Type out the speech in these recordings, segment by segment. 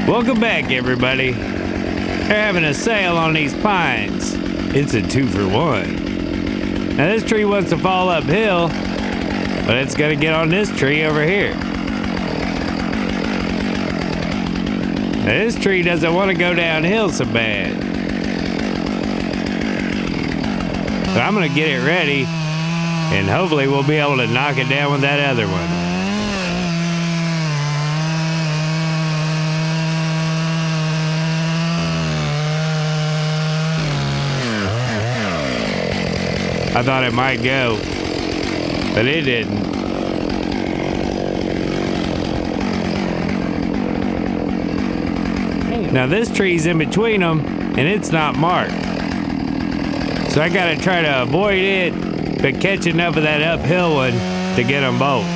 Welcome back, everybody. They're having a sale on these pines. It's a 2-for-1. Now this tree wants to fall uphill, but it's gonna get on this tree over here. Now this tree doesn't want to go downhill so bad. So I'm gonna get it ready, and hopefully we'll be able to knock it down with that other one. I thought it might go, but it didn't. Now this tree's in between them, and it's not marked. So I gotta try to avoid it, but catch enough of that uphill one to get them both.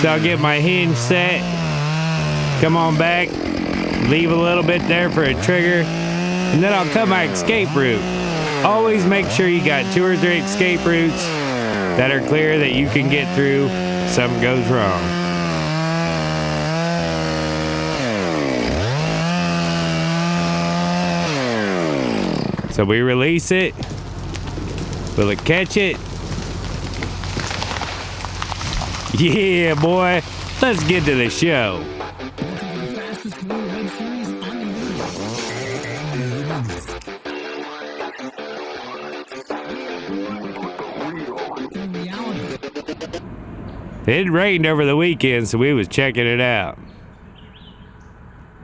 So I'll get my hinge set, come on back, leave a little bit there for a trigger, and then I'll cut my escape route. Always make sure you got 2 or 3 escape routes that are clear that you can get through if something goes wrong. So we release it. Will it catch it? Yeah, boy. Let's get to the show. It rained over the weekend, so we was checking it out.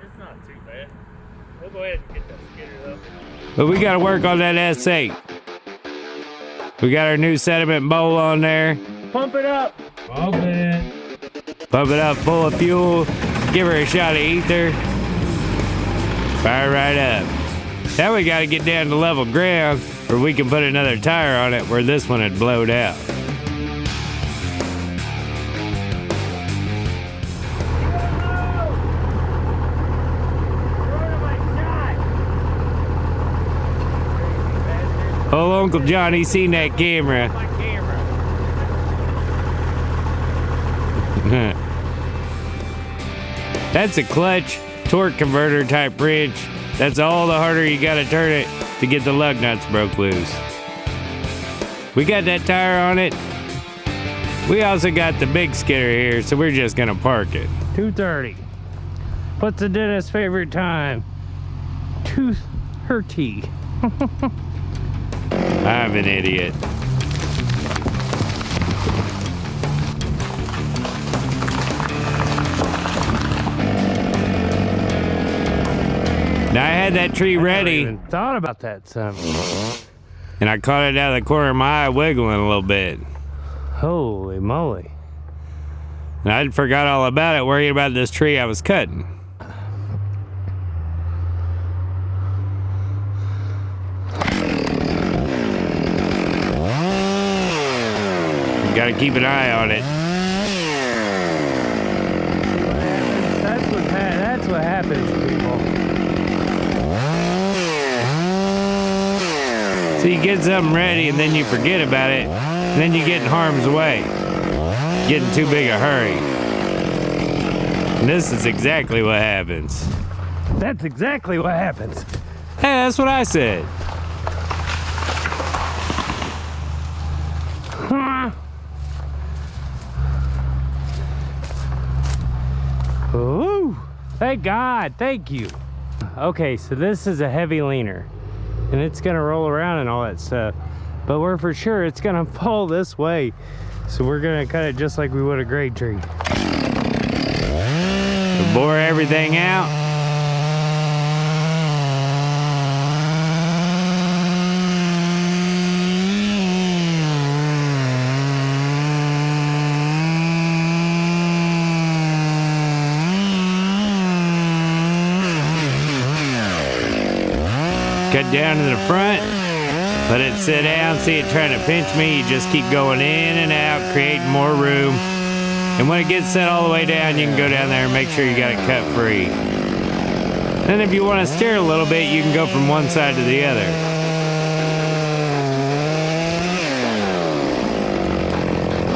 It's not too bad. We'll go ahead and get that skidder though. But we gotta work on that S8. We got our new sediment bowl on there. Pump it up. Pump it. Pump it up full of fuel. Give her a shot of ether. Fire right up. Now we gotta get down to level ground where we can put another tire on it where this one had blowed out. Oh, Uncle Johnny seen that camera. My camera. That's a clutch torque converter type wrench. That's all the harder you gotta turn it to get the lug nuts broke loose. We got that tire on it. We also got the big skidder here, so we're just gonna park it. 2:30. What's the dentist's favorite time? 2:30. I'm an idiot. Now I had that tree ready. I never even thought about that son. And I caught it out of the corner of my eye wiggling a little bit. Holy moly. And I forgot all about it, worrying about this tree I was cutting. Gotta keep an eye on it. That's what happens, people. So you get something ready and then you forget about it, and then you get in harm's way. Get in too big a hurry. And this is exactly what happens. That's exactly what happens. Hey, that's what I said. Ooh, thank God, thank you. Okay, so this is a heavy leaner, and it's gonna roll around and all that stuff, but we're for sure it's gonna fall this way. So we're gonna cut it just like we would a grade tree. We'll bore everything out. Cut down to the front, let it sit down, see it trying to pinch me, you just keep going in and out, creating more room. And when it gets set all the way down, you can go down there and make sure you got it cut free. Then if you want to steer a little bit, you can go from one side to the other.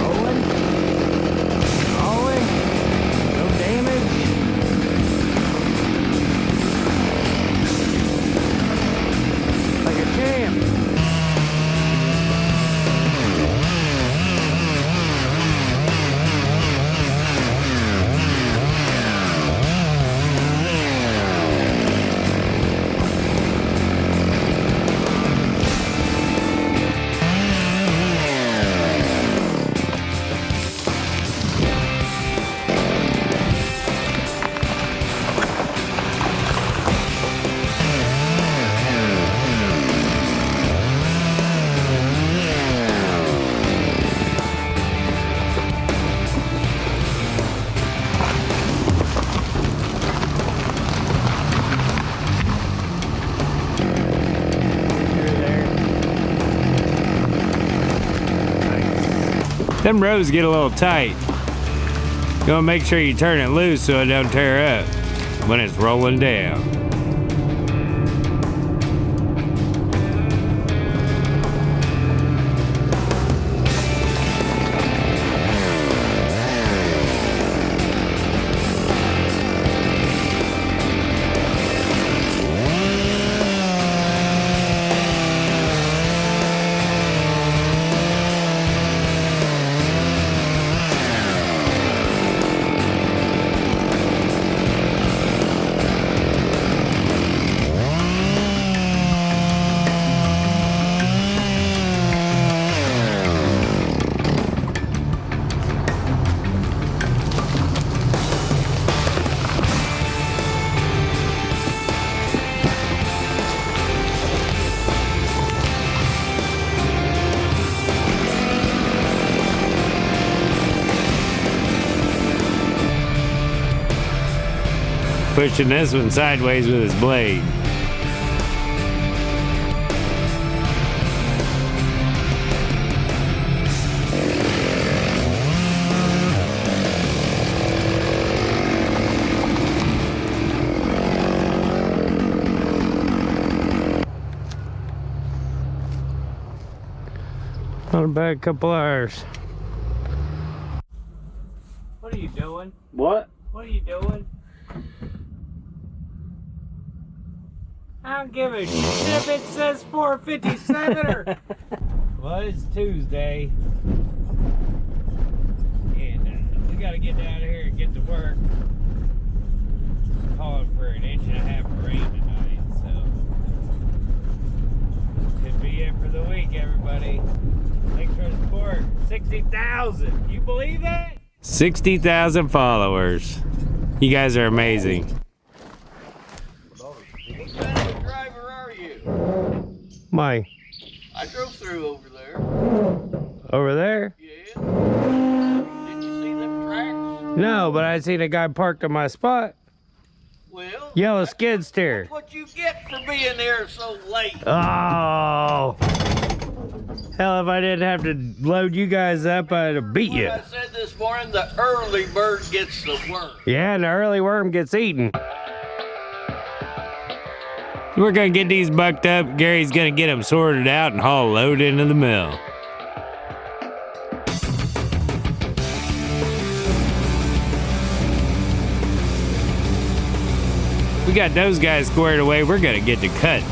Rolling. Them rows get a little tight. You wanna make sure you turn it loose so it don't tear up when it's rolling down. Pushing this one sideways with his blade. Not a bad couple hours. What are you doing? What? What are you doing? I don't give a shit if it says 457 or... Well, it's Tuesday. And we gotta get down here and get to work. Calling for an inch and a half of rain tonight, so could be it for the week, everybody. Thanks for the support. 60,000. You believe that? 60,000 followers. You guys are amazing. What kind of a driver are you? My. I drove through over there. Over there? Yeah. Did you see them tracks? No, but I seen a guy parked on my spot. Well, Yellow skid steer. what you get for being there so late. Oh. Hell, if I didn't have to load you guys up, I'd have beat you. I said this morning, the early bird gets the worm. Yeah, and the early worm gets eaten. We're gonna get these bucked up. Gary's gonna get them sorted out and haul a load into the mill. We got those guys squared away. We're gonna get to cut.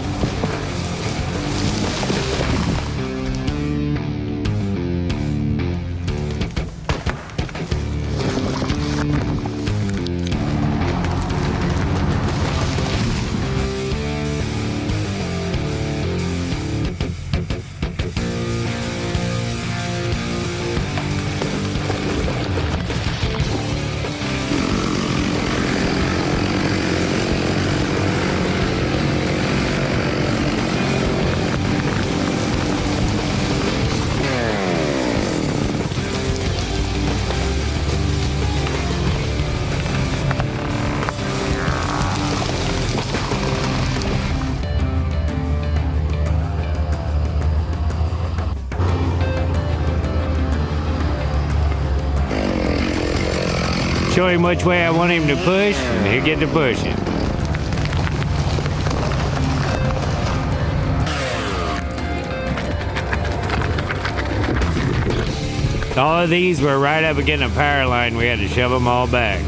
Show him which way I want him to push, and he'll get to pushing. All of these were right up against a power line. We had to shove them all back.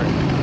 over.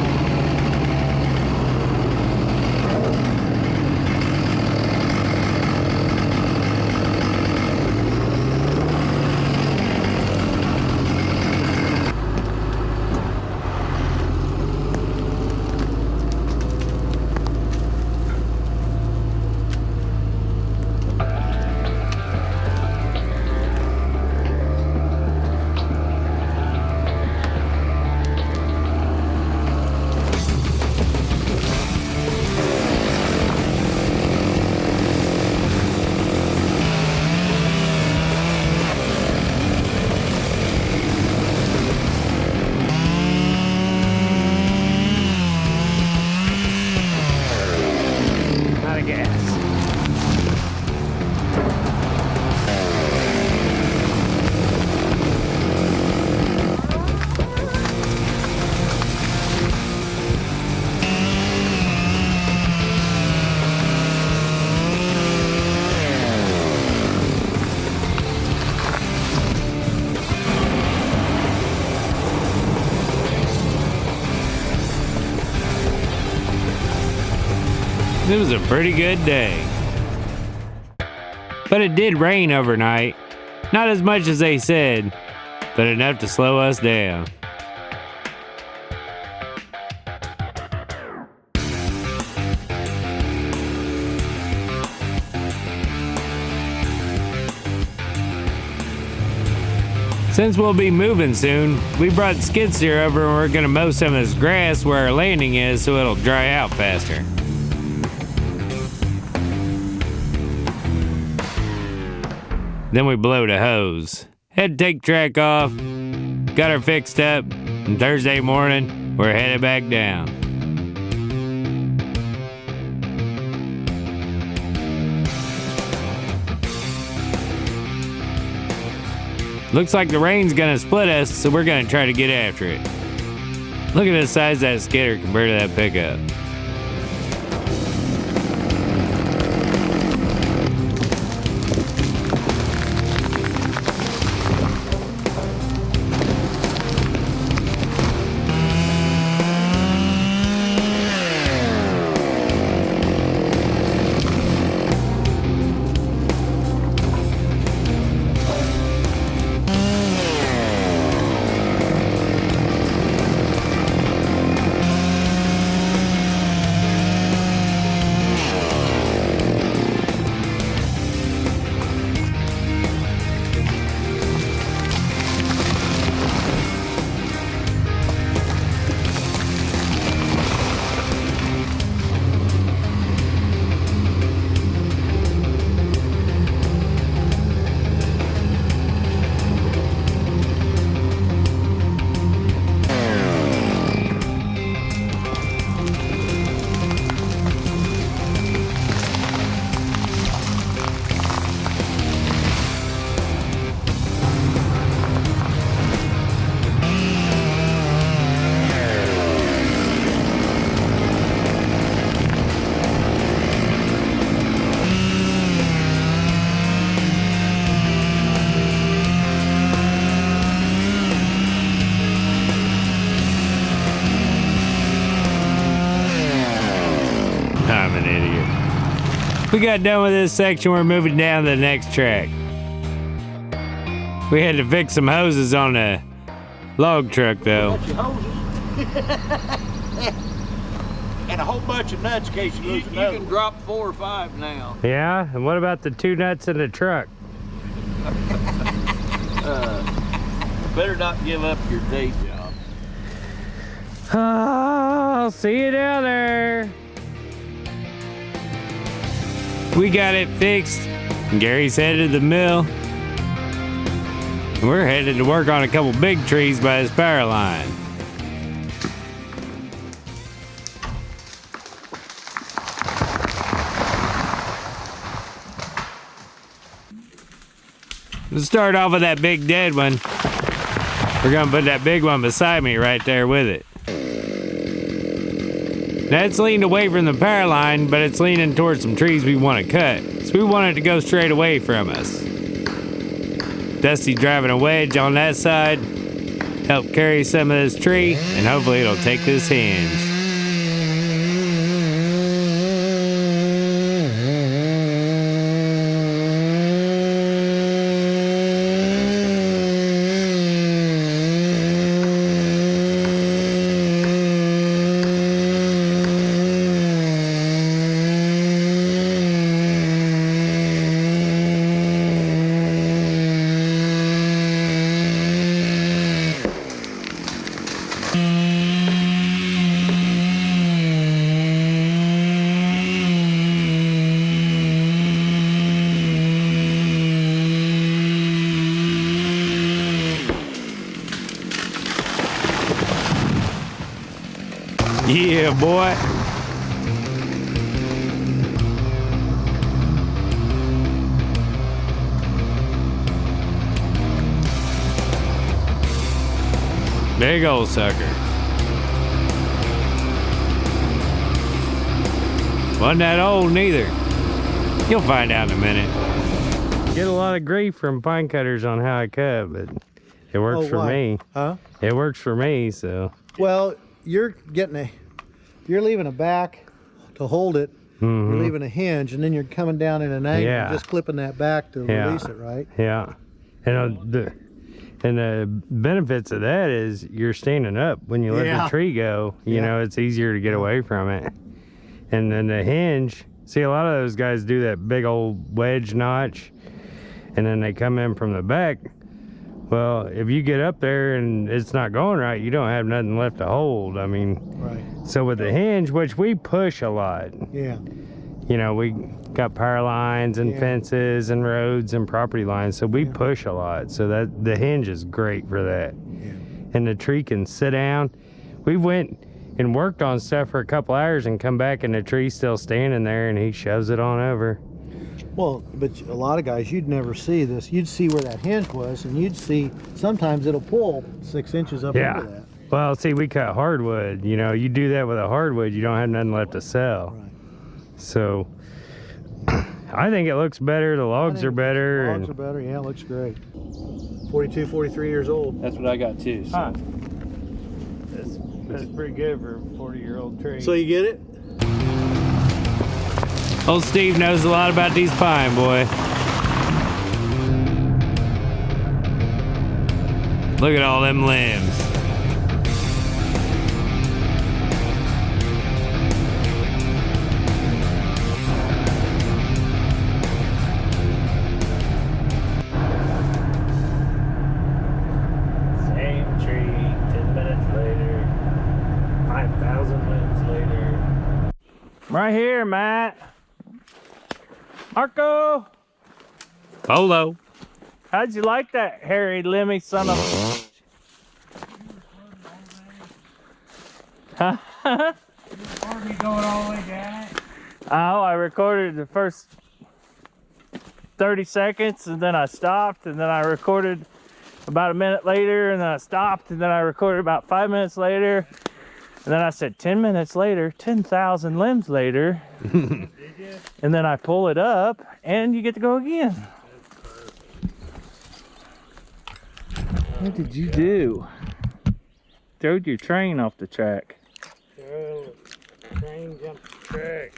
It was a pretty good day. But it did rain overnight. Not as much as they said, but enough to slow us down. Since we'll be moving soon, we brought the skid steer over and we're gonna mow some of this grass where our landing is so it'll dry out faster. Then we blow the hose. Had to take track off, got her fixed up, and Thursday morning, we're headed back down. Looks like the rain's gonna split us, so we're gonna try to get after it. Look at the size of that skidder compared to that pickup. I'm an idiot. We got done with this section, we're moving down to the next track. We had to fix some hoses on the log truck though. Bunch of hoses. And a whole bunch of nuts in case you lose another. You can drop 4 or 5 now. Yeah, and what about the 2 nuts in the truck? Better not give up your day job. I'll see you down there. We got it fixed. Gary's headed to the mill. We're headed to work on a couple big trees by his power line. Let's start off with that big dead one. We're gonna put that big one beside me right there with it. Now it's leaned away from the power line, but it's leaning towards some trees we want to cut. So we want it to go straight away from us. Dusty's driving a wedge on that side, and help carry some of this tree, and hopefully it'll take this hinge. Yeah, boy. Big old sucker. Wasn't that old neither. You'll find out in a minute. Get a lot of grief from pine cutters on how I cut, but it works for me. Huh? It works for me, so. Well, you're leaving a back to hold it. Mm-hmm. You're leaving a hinge, and then you're coming down in an angle, Yeah. just clipping that back to release it, right? Yeah. And the benefits of that is you're standing up when you let the tree go. You know, it's easier to get away from it. And then the hinge, see, a lot of those guys do that big old wedge notch, and then they come in from the back. Well, if you get up there and it's not going right, you don't have nothing left to hold. I mean, Right. so with the hinge, which we push a lot, Yeah. you know, we got power lines and fences and roads and property lines, so we push a lot. So that the hinge is great for that. Yeah. And the tree can sit down. We went and worked on stuff for a couple hours and come back and the tree's still standing there, and he shoves it on over. Well, but a lot of guys, you'd never see this. You'd see where that hinge was, and you'd see sometimes it'll pull 6 inches up into that. Well, see, we cut hardwood. You know, you do that with a hardwood, you don't have nothing left to sell. Right. So I think it looks better. The logs are better. Logs are better. Yeah, it looks great. 42, 43 years old. That's what I got too. So. Huh. That's pretty good for a 40-year-old tree. So you get it? Old Steve knows a lot about these pine, boy. Look at all them limbs. Same tree, 10 minutes later, 5,000 limbs later. Right here, Matt. Marco, Polo. how'd you like that hairy, limby son of a... Oh, I recorded the first 30 seconds and then I stopped, and then I recorded about a minute later, and then I stopped, and then I recorded about 5 minutes later, and then I said 10 minutes later, 10,000 limbs later. And then I pull it up and you get to go again. What did you do? Throwed your train off the track. Train jumped the track.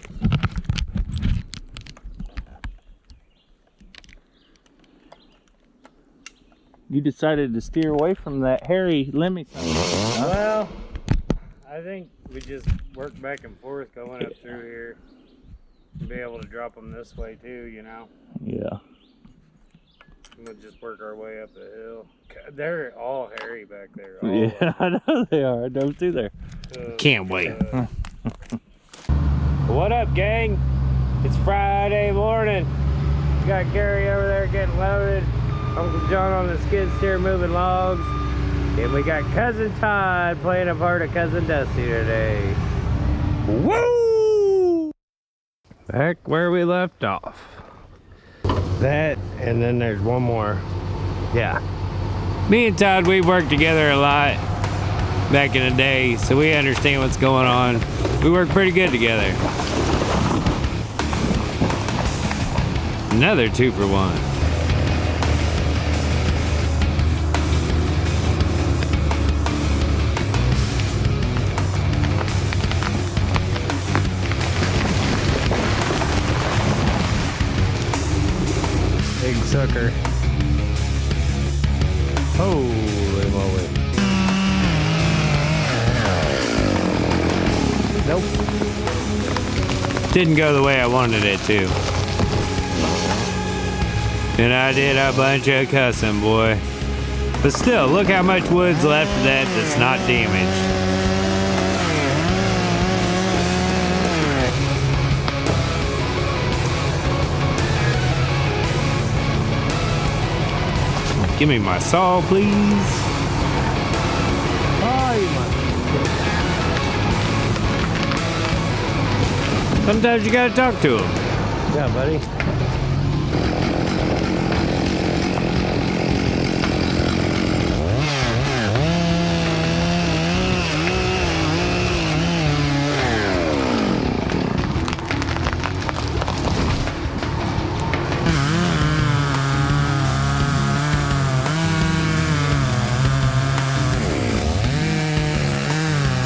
You decided to steer away from that hairy limby. Well, I think we just work back and forth going up through here. And be able to drop them this way too, you know? Yeah. We'll just work our way up the hill. They're all hairy back there. Yeah, I know they are. I drove through there. Can't wait. What up, gang? It's Friday morning. We got Gary over there getting loaded. Uncle John on the skid steer moving logs. And we got Cousin Todd playing a part of Cousin Dusty today. Woo! Back where we left off. That, and then there's one more. Yeah. Me and Todd, we've worked together a lot back in the day, so we understand what's going on. We work pretty good together. Another 2-for-1. hooker. Holy moly. Nope. Didn't go the way I wanted it to. And I did a bunch of cussing, boy. But still, look how much wood's left of that that's not damaged. Give me my saw, please. Oh, you must. Sometimes you gotta talk to him. Yeah, buddy.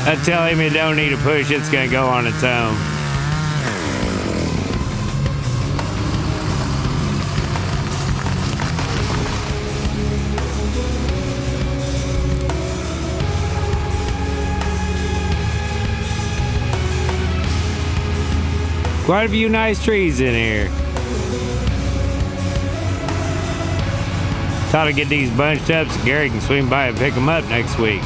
I tell him you don't need a push, it's gonna go on its own. Quite a few nice trees in here. Thought I'd get these bunched up so Gary can swing by and pick them up next week.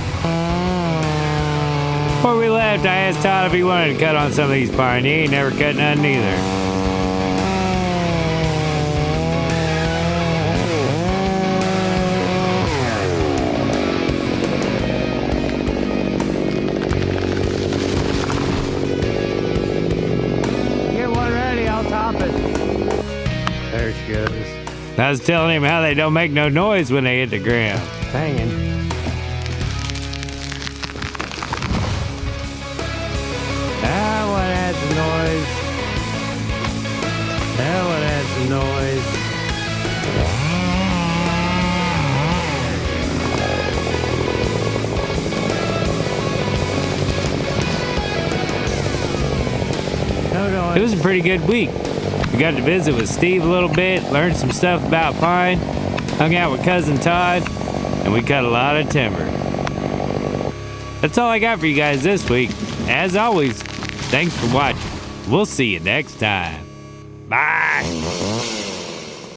Before we left, I asked Todd if he wanted to cut on some of these pine. He ain't never cut none either. Get one ready, I'll top it. There she goes. I was telling him how they don't make no noise when they hit the ground. Hanging. That one had some noise. That one had some noise. No noise. It was a pretty good week. We got to visit with Steve a little bit, learned some stuff about pine, hung out with cousin Todd, and we cut a lot of timber. That's all I got for you guys this week. As always, thanks for watching. We'll see you next time. Bye.